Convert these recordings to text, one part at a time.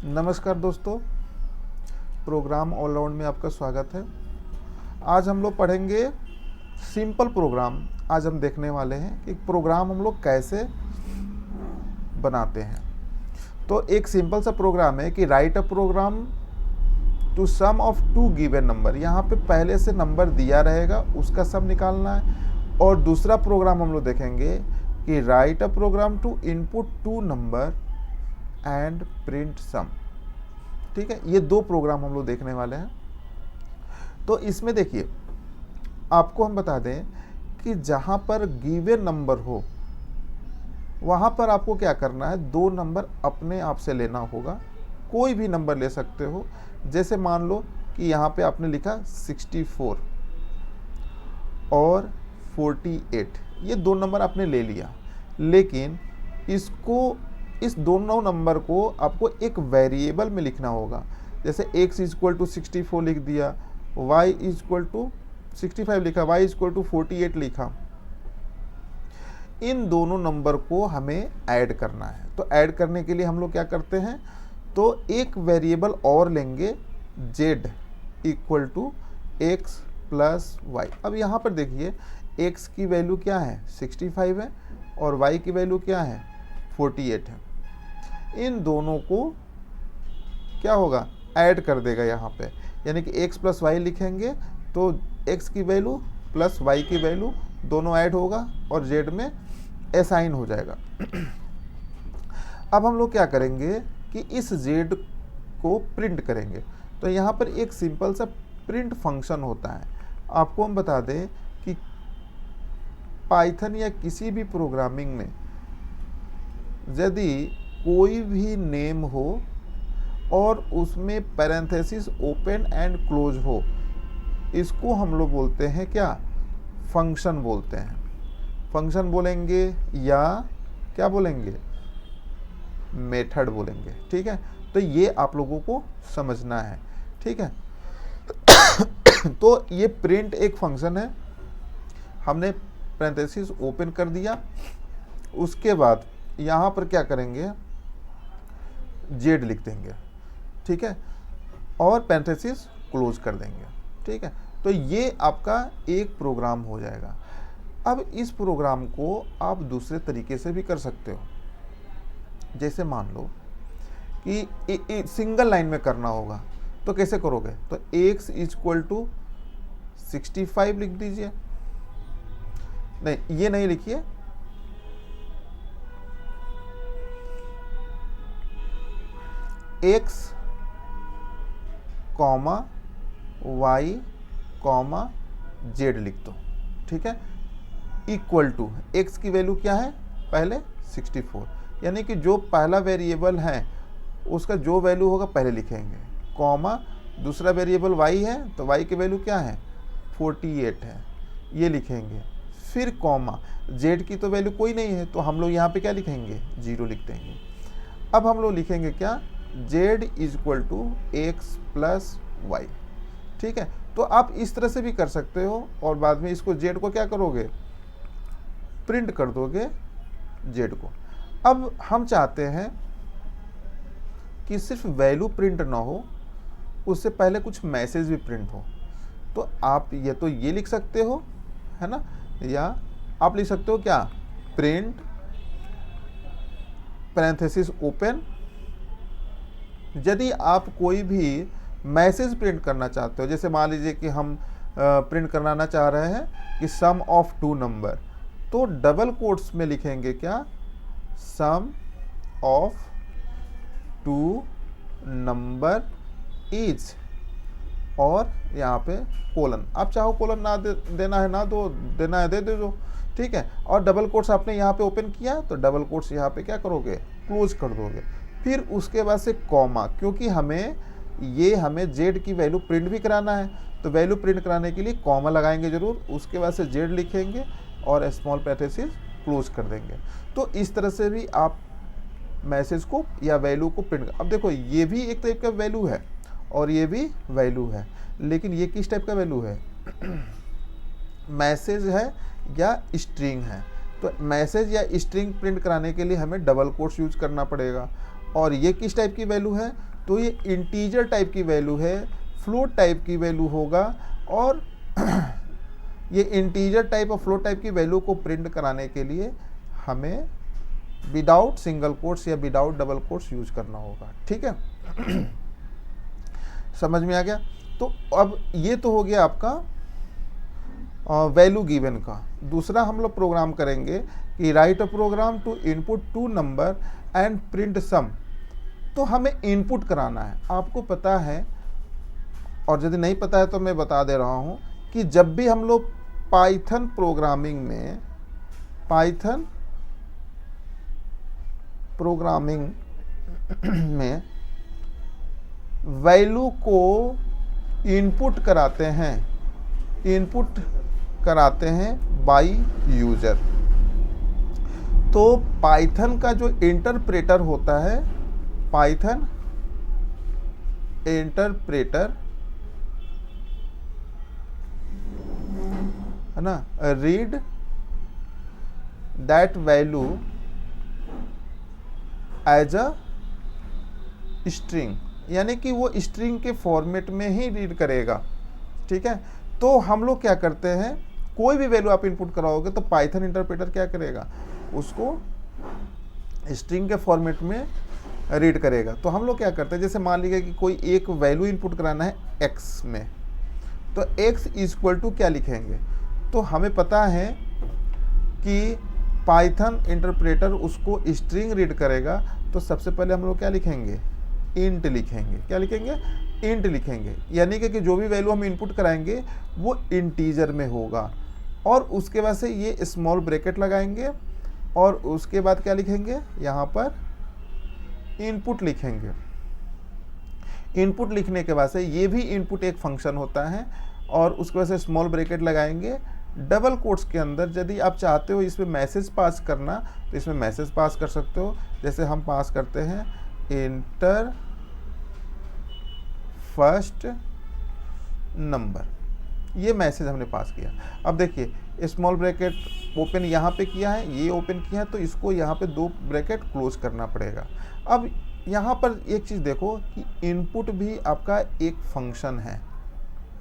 नमस्कार दोस्तों, program all round में आपका स्वागत है। आज हम लोग पढ़ेंगे सिंपल प्रोग्राम। आज हम देखने वाले हैं कि प्रोग्राम हम लोग कैसे बनाते हैं। तो एक सिंपल सा प्रोग्राम है कि write a program to sum of two given number. यहाँ पे पहले से नंबर दिया रहेगा, उसका सम निकालना है। और दूसरा प्रोग्राम हम लोग देखेंगे कि write a program to input two number and print sum. ठीक है, ये दो प्रोग्राम हम लोग देखने वाले हैं। तो इसमें देखिए, आपको हम बता दें कि जहाँ पर गिवन नंबर हो वहाँ पर आपको क्या करना है, दो नंबर अपने आप से लेना होगा। कोई भी नंबर ले सकते हो। जैसे मान लो कि यहाँ पे आपने लिखा 64 और 48, ये दो नंबर आपने ले लिया। लेकिन इस दोनों नंबर को आपको एक वेरिएबल में लिखना होगा। जैसे x इक्वल टू 64 लिख दिया, y इक्वल टू 65 लिखा, y इक्वल टू 48 लिखा। इन दोनों नंबर को हमें ऐड करना है। तो ऐड करने के लिए हम लोग क्या करते हैं, तो एक वेरिएबल और लेंगे, z equal to x plus y. अब यहाँ पर देखिए, x की वैल्यू क्या है, 65 है, और y की वैल्यू क्या है, 48 है। इन दोनों को क्या होगा, ऐड कर देगा यहाँ पे। यानी कि x प्लस वाई लिखेंगे तो x की वैल्यू प्लस y की वैल्यू दोनों ऐड होगा और z में असाइन हो जाएगा। अब हम लोग क्या करेंगे कि इस z को प्रिंट करेंगे। तो यहाँ पर एक सिंपल सा प्रिंट फंक्शन होता है। आपको हम बता दें कि पाइथन या किसी भी प्रोग्रामिंग में यदि कोई भी नेम हो और उसमें पैरेंथेसिस ओपन एंड क्लोज हो, इसको हम लोग बोलते हैं क्या, फंक्शन बोलते हैं। फंक्शन बोलेंगे या क्या बोलेंगे, मेथड बोलेंगे। ठीक है, तो ये आप लोगों को समझना है। ठीक है, तो ये प्रिंट एक फंक्शन है। हमने पैरेंथेसिस ओपन कर दिया, उसके बाद यहाँ पर क्या करेंगे, जेड लिख देंगे। ठीक है, और पैरेंथेसिस क्लोज कर देंगे। ठीक है, तो ये आपका एक प्रोग्राम हो जाएगा। अब इस प्रोग्राम को आप दूसरे तरीके से भी कर सकते हो। जैसे मान लो कि सिंगल लाइन में करना होगा, तो कैसे करोगे, तो x इक्वल टू 65 लिख दीजिए। नहीं, ये नहीं लिखिए, x comma y comma z लिख दो। ठीक है, इक्वल टू x की वैल्यू क्या है, पहले 64, यानी कि जो पहला वेरिएबल है उसका जो वैल्यू होगा पहले लिखेंगे, कॉमा दूसरा वेरिएबल y है तो y की वैल्यू क्या है, 48 है, ये लिखेंगे। फिर कॉमा z की तो वैल्यू कोई नहीं है, तो हम लोग यहाँ पे क्या लिखेंगे, 0 लिख देंगे। अब हम लोग लिखेंगे क्या, z equal to x plus y. ठीक है, तो आप इस तरह से भी कर सकते हो और बाद में इसको z को क्या करोगे, प्रिंट कर दोगे z को। अब हम चाहते हैं कि सिर्फ वैल्यू प्रिंट ना हो, उससे पहले कुछ मैसेज भी प्रिंट हो। तो आप ये लिख सकते हो, है ना, या आप लिख सकते हो क्या, प्रिंट पैरेंथेसिस ओपन। यदि आप कोई भी मैसेज प्रिंट करना चाहते हो, जैसे मान लीजिए कि हम प्रिंट कराना चाह रहे हैं कि सम ऑफ टू नंबर, तो डबल कोट्स में लिखेंगे क्या, सम ऑफ टू नंबर इज, और यहाँ पे कोलन। आप चाहो कोलन ना देना है ना दो, देना है दे दो। ठीक है, और डबल कोट्स आपने यहाँ पे ओपन किया तो डबल कोट्स यहाँ पे क्या करोगे, क्लोज कर दोगे। फिर उसके बाद से कॉमा, क्योंकि हमें z की वैल्यू प्रिंट भी कराना है, तो वैल्यू प्रिंट कराने के लिए कॉमा लगाएंगे जरूर। उसके बाद से z लिखेंगे और स्मॉल पैरेंथेसिस क्लोज कर देंगे। तो इस तरह से भी आप मैसेज को या वैल्यू को प्रिंट। अब देखो, ये भी एक टाइप का वैल्यू है और ये भी वैल्यू है, लेकिन ये किस टाइप का वैल्यू है, मैसेज है या स्ट्रिंग है। तो मैसेज या स्ट्रिंग प्रिंट कराने के लिए हमें डबल कोट्स यूज करना पड़ेगा, और ये किस टाइप की वैल्यू है, तो ये इंटीजर टाइप की वैल्यू है, फ्लोट टाइप की वैल्यू होगा। और ये इंटीजर टाइप और फ्लोट टाइप की वैल्यू को प्रिंट कराने के लिए हमें विदाउट सिंगल कोट्स या विदाउट डबल कोट्स यूज करना होगा। ठीक है, समझ में आ गया। तो अब ये तो हो गया आपका वैल्यू गिवन का। दूसरा हम लोग प्रोग्राम करेंगे कि write a program to input 2 number and print sum. तो हमें इनपुट कराना है, आपको पता है, और यदि नहीं पता है तो मैं बता दे रहा हूँ कि जब भी हम लोग पाइथन प्रोग्रामिंग में वैल्यू को इनपुट कराते हैं बाय यूजर, तो पाइथन का जो इंटरप्रेटर होता है, पाइथन इंटरप्रेटर है ना, read that value as a string, यानी कि वो स्ट्रिंग के फॉर्मेट में ही रीड करेगा। ठीक है, तो हम लोग क्या करते हैं, कोई भी वैल्यू आप इनपुट कराओगे तो पाइथन इंटरप्रेटर क्या करेगा, उसको स्ट्रिंग के फॉर्मेट में रीड करेगा। तो हम लोग क्या करते हैं, जैसे मान लीजिए कि कोई एक वैल्यू इनपुट कराना है x में, तो x इक्वल टू क्या लिखेंगे, तो हमें पता है कि पाइथन इंटरप्रेटर उसको स्ट्रिंग रीड करेगा, तो सबसे पहले हम लोग क्या लिखेंगे, इंट लिखेंगे। क्या लिखेंगे, इंट लिखेंगे, यानी कि जो भी वैल्यू हम इनपुट कराएंगे वो इंटीजर में होगा। और उसके बाद से ये स्मॉल ब्रैकेट लगाएंगे और उसके बाद क्या लिखेंगे, यहाँ पर इनपुट लिखेंगे। इनपुट लिखने के बाद से ये भी इनपुट एक फंक्शन होता है, और उसके बाद से स्मॉल ब्रैकेट लगाएंगे डबल कोट्स के अंदर। यदि आप चाहते हो इसमें मैसेज पास करना तो इसमें मैसेज पास कर सकते हो, जैसे हम पास करते हैं इंटर फर्स्ट नंबर, ये मैसेज हमने पास किया। अब देखिए स्मॉल ब्रैकेट ओपन यहाँ पे किया है, ये ओपन किया है, तो इसको यहाँ पे 2 ब्रैकेट क्लोज करना पड़ेगा। अब यहाँ पर एक चीज़ देखो कि इनपुट भी आपका एक फंक्शन है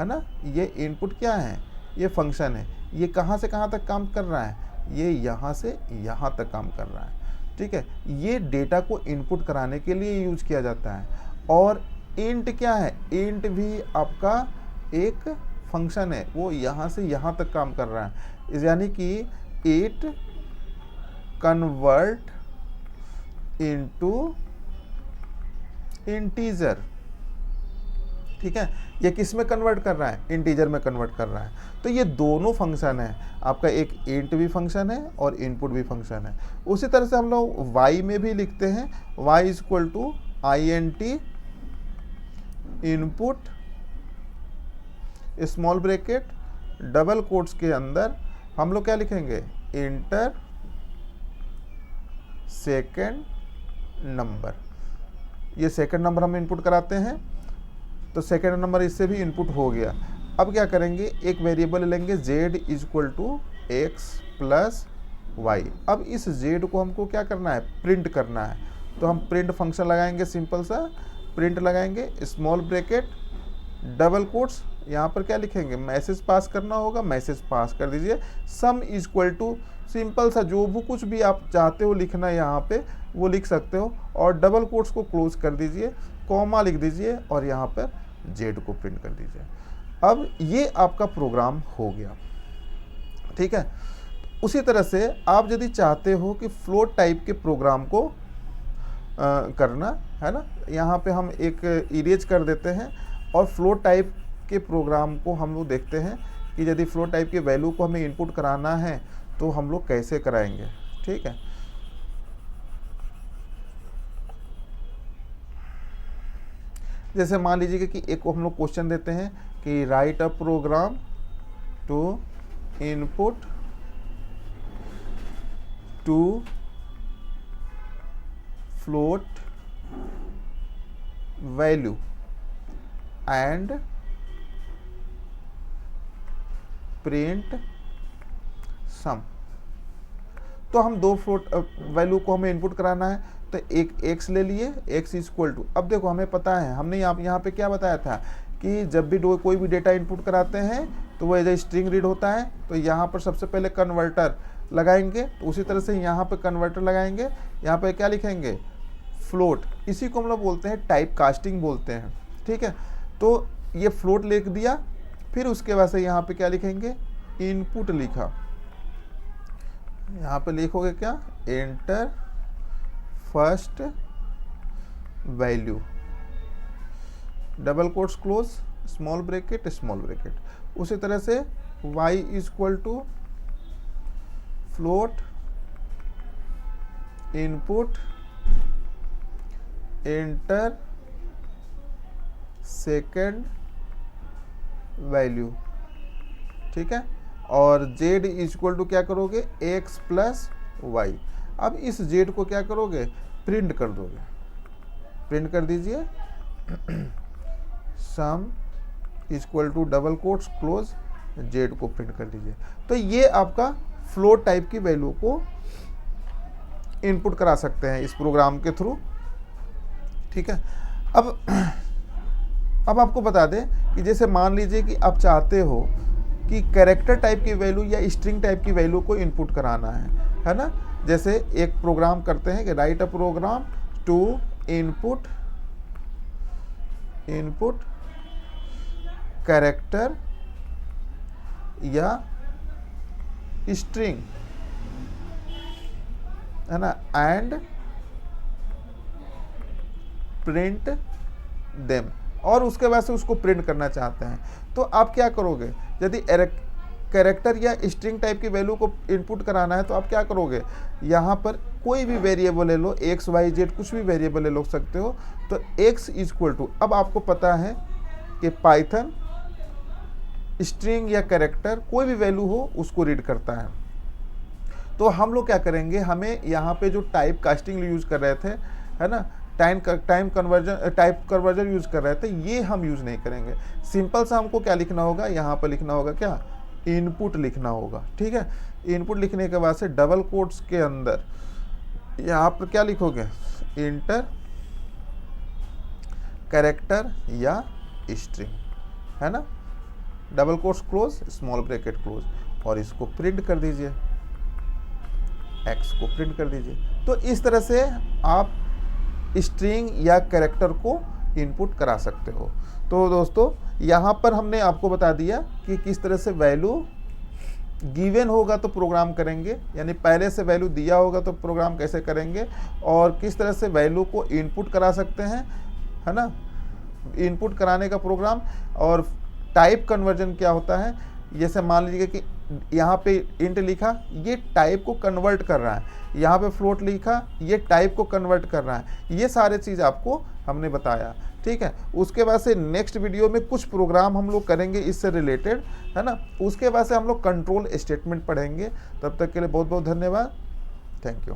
ना, ये इनपुट क्या है, ये फंक्शन है। ये कहाँ से कहाँ तक काम कर रहा है, ये यहाँ से यहाँ तक काम कर रहा है। ठीक है, ये डेटा को इनपुट कराने के लिए यूज किया जाता है। और इंट क्या है, इंट भी आपका एक फंक्शन है, वो यहाँ से यहाँ तक काम कर रहा है, यानी कि इट कन्वर्ट इनटू इंटीजर। ठीक है, ये किस में कन्वर्ट कर रहा है, इंटीजर में कन्वर्ट कर रहा है। तो ये दोनों फंक्शन है आपका, एक इंट भी फंक्शन है और इनपुट भी फंक्शन है। उसी तरह से हम लोग y में भी लिखते हैं, y equal to int input small bracket double quotes के अंदर हम लोग क्या लिखेंगे, इंटर सेकेंड नंबर। ये सेकेंड नंबर हम इनपुट कराते हैं, तो सेकेंड नंबर इससे भी इनपुट हो गया। अब क्या करेंगे, एक वेरिएबल लेंगे z equal to x plus y. अब इस z को हमको क्या करना है, प्रिंट करना है। तो हम प्रिंट फंक्शन लगाएंगे, सिंपल सा प्रिंट लगाएंगे, स्मॉल ब्रैकेट डबल कोट्स, यहाँ पर क्या लिखेंगे, मैसेज पास करना होगा, मैसेज पास कर दीजिए। सम इक्वल टू, सिंपल सा जो भी कुछ भी आप चाहते हो लिखना यहाँ पे वो लिख सकते हो, और डबल कोट्स को क्लोज कर दीजिए, कॉमा लिख दीजिए और यहाँ पर जेड को प्रिंट कर दीजिए। अब ये आपका प्रोग्राम हो गया। ठीक है, उसी तरह से आप यदि चाहते हो कि फ्लोट टाइप के प्रोग्राम को करना है ना, यहाँ पे हम एक इरेज कर देते हैं और फ्लोट टाइप के प्रोग्राम को हम लोग देखते हैं कि यदि फ्लोट टाइप की वैल्यू को हमें इनपुट कराना है तो हम लोग कैसे कराएंगे। ठीक है, जैसे मान लीजिए कि एक हम लोग क्वेश्चन देते हैं कि write a program to input two float value and print sum. तो हम दो फ्लोट वैल्यू को हमें इनपुट कराना है, तो एक x ले लिए, x इक्वल टू, अब देखो हमें पता है, हमने यहाँ पे क्या बताया था कि जब भी कोई भी डेटा इनपुट कराते हैं तो वो एज ए स्ट्रिंग रीड होता है, तो यहाँ पर सबसे पहले कन्वर्टर लगाएंगे, तो उसी तरह से यहाँ पे कन्वर्टर लगाएंगे, यहाँ पे क्या लिखेंगे, फ्लोट, इसी को हम लोग बोलते हैं टाइप कास्टिंग बोलते हैं, ठीक है। तो ये फ्लोट लिख दिया, फिर उसके बाद से यहाँ पे क्या लिखेंगे, इनपुट लिखा, यहाँ पे लिखोगे क्या, enter first value, double quotes close, small bracket small bracket, उसी तरह से y equal to float input enter second value, ठीक है। और z इक्वल टू क्या करोगे, x प्लस वाई। अब इस z को क्या करोगे, प्रिंट कर दोगे, प्रिंट कर दीजिए, sum equal to double quotes close, z को प्रिंट कर दीजिए। तो ये आपका फ्लोट टाइप की वैल्यू को इनपुट करा सकते हैं इस प्रोग्राम के थ्रू, ठीक है। अब आपको बता दें कि जैसे मान लीजिए कि आप चाहते हो कि कैरेक्टर टाइप की वैल्यू या स्ट्रिंग टाइप की वैल्यू को इनपुट कराना है ना। जैसे एक प्रोग्राम करते हैं कि write a program to input character या स्ट्रिंग, है ना, एंड प्रिंट देम, और उसके बाद से उसको प्रिंट करना चाहते हैं, तो आप क्या करोगे, यदि कैरेक्टर या स्ट्रिंग टाइप की वैल्यू को इनपुट कराना है तो आप क्या करोगे, यहाँ पर कोई भी वेरिएबल ले लो, x y z कुछ भी वेरिएबल ले लो सकते हो, तो x इक्वल टू, अब आपको पता है कि पाइथन स्ट्रिंग या कैरेक्टर कोई भी वैल्यू हो उसको रीड करता है। तो हम लोग क्या करेंगे, हमें यहाँ पे जो टाइप कास्टिंग यूज कर रहे थे, है ना, टाइप कन्वर्जन यूज कर रहे थे, ये हम यूज नहीं करेंगे। सिंपल सा हमको क्या लिखना होगा, यहाँ पर लिखना होगा क्या, इनपुट लिखना होगा, ठीक है। इनपुट लिखने के बाद से डबल कोट्स के अंदर यहाँ पर क्या लिखोगे, इंटर कैरेक्टर या स्ट्रिंग, है ना, double quotes close, small bracket close, और इसको प्रिंट कर दीजिए, x को प्रिंट कर दीजिए। तो इस तरह से आप स्ट्रिंग या कैरेक्टर को इनपुट करा सकते हो। तो दोस्तों यहाँ पर हमने आपको बता दिया कि किस तरह से वैल्यू गिवन होगा तो प्रोग्राम करेंगे, यानी पहले से वैल्यू दिया होगा तो प्रोग्राम कैसे करेंगे, और किस तरह से वैल्यू को इनपुट करा सकते हैं, है ना, इनपुट कराने का प्रोग्राम। और टाइप कन्वर्जन क्या होता है, जैसे मान लीजिए कि यहाँ पे इंट लिखा, ये टाइप को कन्वर्ट कर रहा है, यहाँ पे फ्लोट लिखा, ये टाइप को कन्वर्ट कर रहा है, ये सारे चीज़ आपको हमने बताया, ठीक है। उसके बाद से नेक्स्ट वीडियो में कुछ प्रोग्राम हम लोग करेंगे इससे रिलेटेड, है ना। उसके बाद से हम लोग कंट्रोल स्टेटमेंट पढ़ेंगे। तब तक के लिए बहुत बहुत धन्यवाद, थैंक यू।